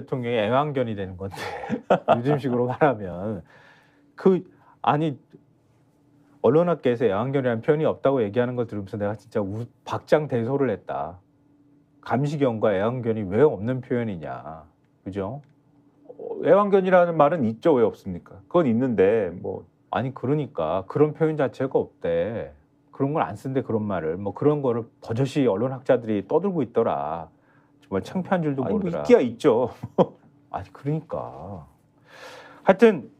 대통령이 애완견이 되는 건데 요즘식으로 말하면 아니 언론학계에서 애완견이라는 표현이 없다고 얘기하는 걸 들으면서 내가 진짜 박장대소를 했다. 감시견과 애완견이 왜 없는 표현이냐, 그죠? 애완견이라는 말은 있죠. 왜 없습니까? 그건 있는데 뭐 아니 그러니까 그런 표현 자체가 없대. 그런 걸 안 쓴대 그런 말을. 뭐 그런 거를 버젓이 언론학자들이 떠들고 있더라. 정말 창피한 줄도 아니, 뭐 모르더라. 있기야 있죠. 아니 그러니까 하여튼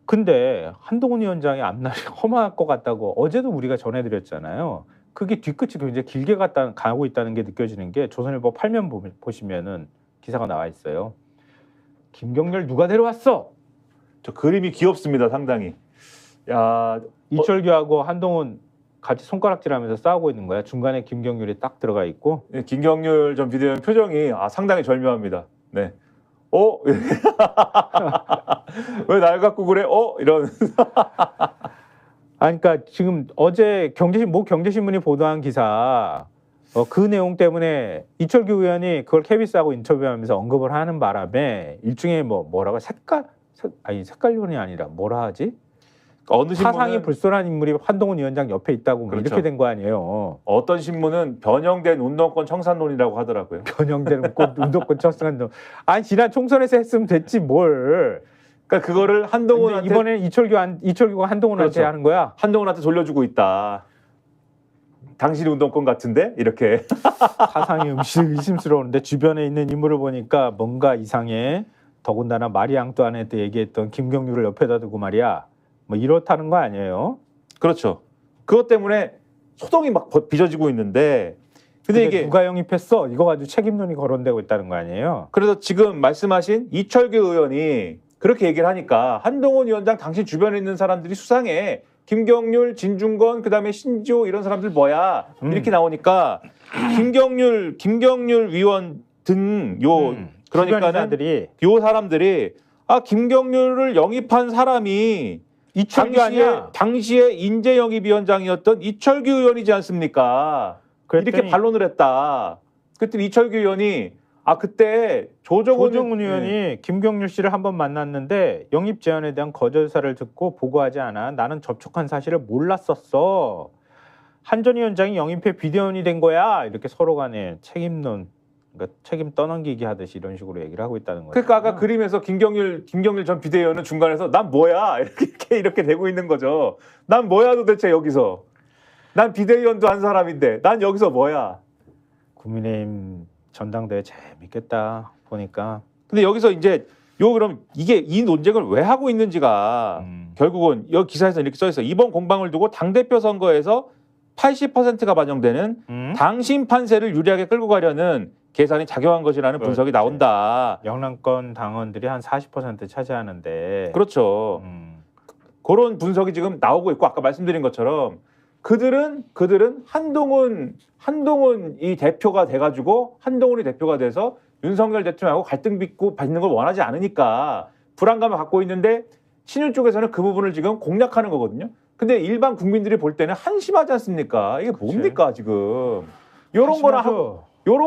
근데 한동훈 위원장의 앞날이 험할 것 같다고 어제도 우리가 전해드렸잖아요. 그게 뒤끝이 굉장히 길게 가고 있다는 게 느껴지는 게 조선일보 8면 보시면은 기사가 나와 있어요. 김경렬 누가 데려왔어? 저 그림이 귀엽습니다. 상당히. 야, 이철규하고 한동훈 같이 손가락질하면서 싸우고 있는 거야. 중간에 김경률이 딱 들어가 있고. 김경률 전 비대위원 표정이 상당히 절묘합니다. 네. 왜 날 갖고 그래? 이런. 그러니까 지금 어제 경제신문이 보도한 기사 그 내용 때문에 이철규 의원이 그걸 KBS하고 인터뷰하면서 언급을 하는 바람에 일종의 뭐라고 색깔론이 아니라 뭐라 하지? 어느 신문은 사상이 불손한 인물이 한동훈 위원장 옆에 있다고 그렇죠. 이렇게 된 거 아니에요. 어떤 신문은 변형된 운동권 청산론이라고 하더라고요. 변형된 운동권 청산론. 아니 지난 총선에서 했으면 됐지 뭘. 그러니까 그거를 한동훈한테 이번에 이철규가 한동훈한테 그렇죠. 하는 거야. 한동훈한테 돌려주고 있다. 당신이 운동권 같은데 이렇게 사상이 의심스러운데 주변에 있는 인물을 보니까 뭔가 이상해. 더군다나 마리 앙뚜아네트 얘기했던 김경률을 옆에다 두고 말이야. 뭐 이렇다는 거 아니에요? 그렇죠. 그것 때문에 소동이 막 빚어지고 있는데 근데 이게 누가 영입했어? 이거 가지고 책임론이 거론되고 있다는 거 아니에요? 그래서 지금 말씀하신 이철규 의원이 그렇게 얘기를 하니까 한동훈 위원장 당신 주변에 있는 사람들이 수상해. 김경률, 진중권, 그다음에 신지호 이런 사람들 뭐야? 이렇게 나오니까 김경률 위원 등 그러니까는 요 사람들이 김경률을 영입한 사람이 이철규 아니야? 당시에 인재영입위원장이었던 이철규 의원이지 않습니까? 이렇게 반론을 했다. 그랬더니 이철규 의원이 그때 조정훈 의원이 김경률 씨를 한번 만났는데 영입 제안에 대한 거절 의사를 듣고 보고하지 않아. 나는 접촉한 사실을 몰랐었어. 한 전 위원장이 영입해 비대위원이 된 거야. 이렇게 서로 간에 책임론, 그러니까 책임 떠넘기기 하듯이 이런 식으로 얘기를 하고 있다는 거죠. 그러니까 아까 그림에서 김경률 전 비대위원은 중간에서 난 뭐야 이렇게 되고 있는 거죠. 난 뭐야 도대체 여기서. 난 비대위원도 한 사람인데 난 여기서 뭐야. 국민의힘 전당대회 재밌겠다 보니까. 근데 여기서 이제 그럼 이 논쟁을 왜 하고 있는지가 결국은 여기 기사에서 이렇게 써 있어. 이번 공방을 두고 당대표 선거에서 80%가 반영되는 당심 판세를 유리하게 끌고 가려는 계산이 작용한 것이라는 분석이 나온다. 영남권 당원들이 한 40% 차지하는데. 그렇죠. 그런 분석이 지금 나오고 있고 아까 말씀드린 것처럼 그들은 한동훈 이 대표가 돼가지고 한동훈이 대표가 돼서 윤석열 대통령하고 갈등 빚고 받는 걸 원하지 않으니까 불안감을 갖고 있는데 친윤 쪽에서는 그 부분을 지금 공략하는 거거든요. 근데 일반 국민들이 볼 때는 한심하지 않습니까? 이게 뭡니까 지금? 요런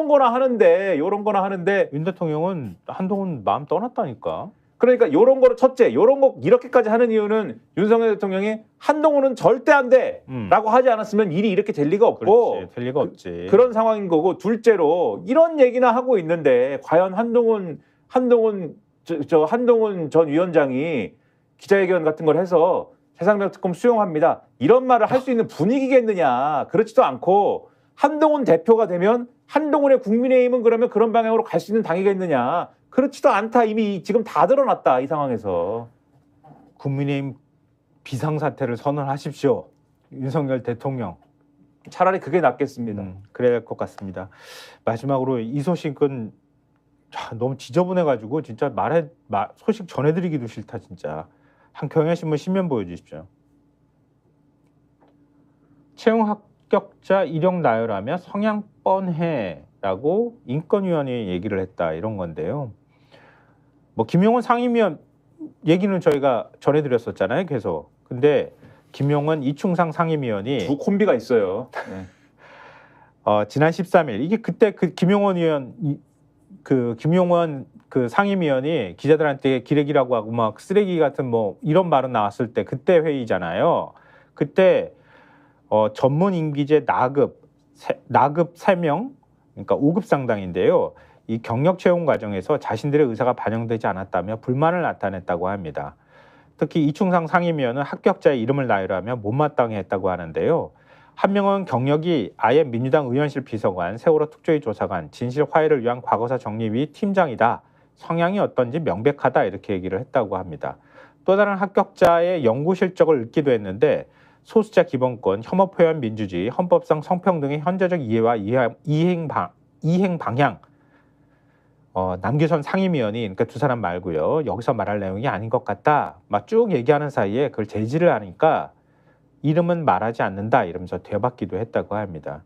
거나 하는데 윤 대통령은 한동훈 마음 떠났다니까. 그러니까 요런 거를 첫째, 요런 거 이렇게까지 하는 이유는 윤석열 대통령이 한동훈은 절대 안 돼! 라고 하지 않았으면 일이 이렇게 될 리가 없고 그렇지, 될 리가 없지. 그런 상황인 거고 둘째로 이런 얘기나 하고 있는데 과연 한동훈 전 위원장이 기자회견 같은 걸 해서 세상명 특검 수용합니다. 이런 말을 할 수 있는 분위기겠느냐. 그렇지도 않고 한동훈 대표가 되면 한동훈의 국민의힘은 그러면 그런 방향으로 갈 수 있는 당이겠느냐. 그렇지도 않다. 이미 지금 다 드러났다. 이 상황에서. 국민의힘 비상사태를 선언하십시오. 윤석열 대통령. 차라리 그게 낫겠습니다. 그래야 할 것 같습니다. 마지막으로 이 소식은 너무 지저분해가지고 진짜 소식 전해드리기도 싫다 진짜. 한 경향신문 신면 보여주십시오. 채용 합격자 이력 나열하며 성향 뻔해라고 인권위원회에 얘기를 했다 이런 건데요. 뭐 김용원 상임위원 얘기는 저희가 전해드렸었잖아요, 계속. 근데 김용원 이충상 상임위원이 두 콤비가 있어요. 네. 지난 13일 이게 그때 그 김용원 의원 그 김용원 그 상임위원이 기자들한테 기레기라고 하고 막 쓰레기 같은 뭐 이런 말은 나왔을 때 그때 회의잖아요. 그때 전문 임기제 나급 3명, 그러니까 5급 상당인데요. 이 경력 채용 과정에서 자신들의 의사가 반영되지 않았다며 불만을 나타냈다고 합니다. 특히 이충상 상임위원은 합격자의 이름을 나열하며 못마땅해 했다고 하는데요. 한 명은 경력이 아예 민주당 의원실 비서관, 세월호 특조위 조사관, 진실 화해를 위한 과거사 정리위 팀장이다. 성향이 어떤지 명백하다 이렇게 얘기를 했다고 합니다. 또 다른 합격자의 연구 실적을 읽기도 했는데 소수자 기본권, 혐오 표현 민주주의, 헌법상 성평등의 현재적 이해와 이행 방향 남규선 상임위원이 그러니까 두 사람 말고요. 여기서 말할 내용이 아닌 것 같다. 막 쭉 얘기하는 사이에 그걸 제지를 하니까 이름은 말하지 않는다 이러면서 되받기도 했다고 합니다.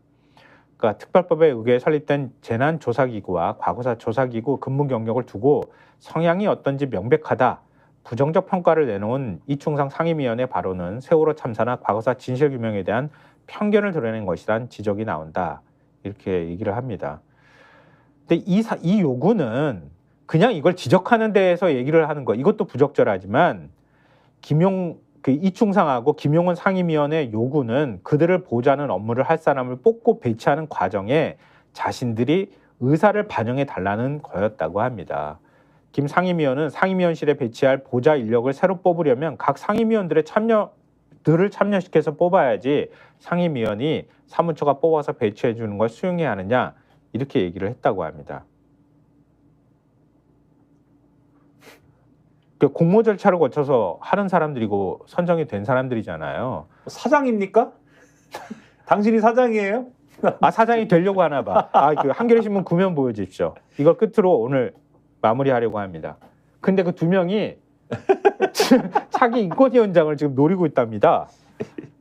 그러니까 특별법에 의해 설립된 재난조사기구와 과거사 조사기구 근무 경력을 두고 성향이 어떤지 명백하다. 부정적 평가를 내놓은 이충상 상임위원의 발언은 세월호 참사나 과거사 진실규명에 대한 편견을 드러낸 것이란 지적이 나온다. 이렇게 얘기를 합니다. 근데 이 요구는 그냥 이걸 지적하는 데에서 얘기를 하는 거 이것도 부적절하지만 이충상하고 김용원 상임위원의 요구는 그들을 보좌하는 업무를 할 사람을 뽑고 배치하는 과정에 자신들이 의사를 반영해 달라는 거였다고 합니다. 김 상임위원은 상임위원실에 배치할 보좌 인력을 새로 뽑으려면 각 상임위원들을 참여시켜서 뽑아야지 상임위원이 사무처가 뽑아서 배치해 주는 걸 수용해야 하느냐 이렇게 얘기를 했다고 합니다. 공모 절차를 거쳐서 하는 사람들이고 선정이 된 사람들이잖아요. 사장입니까? 당신이 사장이에요? 사장이 되려고 하나 봐. 그 한겨레 신문 구면 보여주십시오. 이걸 끝으로 오늘 마무리하려고 합니다. 근데 그 두 명이 차기 인권위원장을 지금 노리고 있답니다.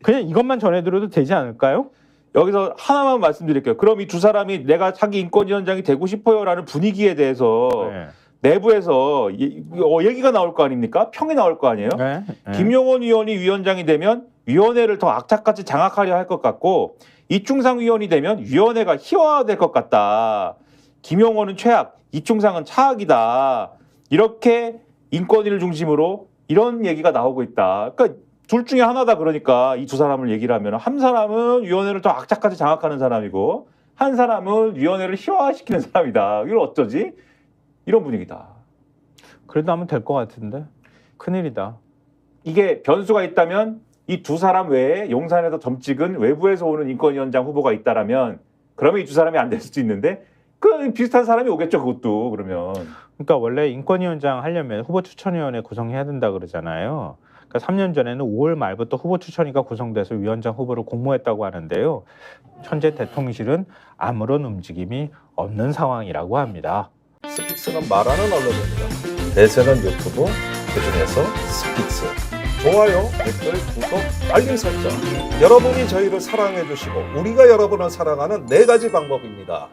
그냥 이것만 전해드려도 되지 않을까요? 여기서 하나만 말씀드릴게요. 그럼 이 두 사람이 내가 차기 인권위원장이 되고 싶어요라는 분위기에 대해서 네. 내부에서 얘기가 나올 거 아닙니까? 평이 나올 거 아니에요? 네. 김용원 의원이 위원장이 되면 위원회를 더 악착같이 장악하려 할 것 같고 이충상 위원이 되면 위원회가 희화화될 것 같다. 김용원은 최악, 이충상은 차악이다. 이렇게 인권위를 중심으로 이런 얘기가 나오고 있다. 그러니까 둘 중에 하나다. 그러니까 이 두 사람을 얘기를 하면 한 사람은 위원회를 더 악착같이 장악하는 사람이고 한 사람은 위원회를 희화화시키는 사람이다. 이걸 어쩌지? 이런 분위기다. 그래도 하면 될 것 같은데 큰일이다. 이게 변수가 있다면 이 두 사람 외에 용산에서 점 찍은 외부에서 오는 인권위원장 후보가 있다라면 그러면 이 두 사람이 안 될 수도 있는데 그 비슷한 사람이 오겠죠. 그것도 그러면. 그러니까 원래 인권위원장 하려면 후보 추천위원회 구성해야 된다 그러잖아요. 그러니까 3년 전에는 5월 말부터 후보 추천위가 구성돼서 위원장 후보를 공모했다고 하는데요. 현재 대통령실은 아무런 움직임이 없는 상황이라고 합니다. 스픽스는 말하는 언론입니다. 대세는 유튜브, 그중에서 스픽스. 좋아요, 댓글, 구독, 알림 설정. 여러분이 저희를 사랑해 주시고 우리가 여러분을 사랑하는 4가지 방법입니다.